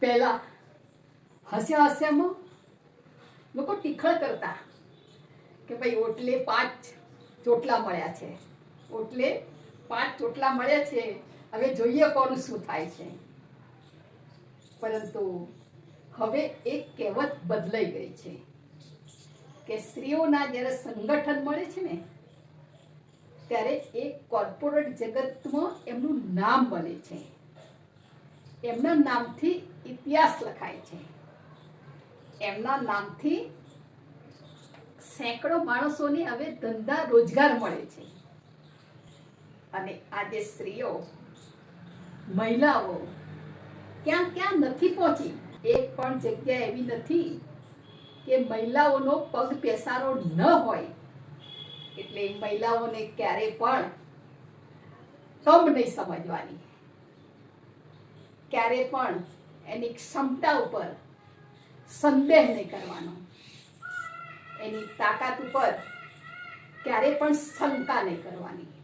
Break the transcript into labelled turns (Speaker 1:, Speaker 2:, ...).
Speaker 1: પહેલા હાસ્યામાં લોકો ટીખળ કરતા કે ભાઈ ઓટલે 5 ચોટલા મળ્યા છે, ઓટલે 5 ચોટલા મળ્યા છે, હવે જોઈએ કોનું શું થાય છે. પરંતુ હવે એક કહેવત બદલાઈ ગઈ છે કે સ્ત્રીઓના જ્યારે સંગઠન મળે છે ને ત્યારે એ કોર્પોરેટ જગતમાં એમનું નામ બને છે, એમના નામથી ઇતિહાસ લખાય છે, એમના નામથી સેંકડો માણસોને હવે ધંધા રોજગાર મળે છે. અને આજે સ્ત્રીઓ મહિલાઓ ક્યાં ક્યાં નથી પહોંચી. એક પણ જગ્યા એવી નથી કે મહિલાઓનો પગ પેસારો ન હોય. એટલે મહિલાઓને ક્યારે પણ કમ નહીં સમજવાની, ક્યારે પણ એની ક્ષમતા ઉપર સંદેહ નહીં કરવાનો, એની તાકાત ઉપર ક્યારે પણ શંકા નહીં કરવાની.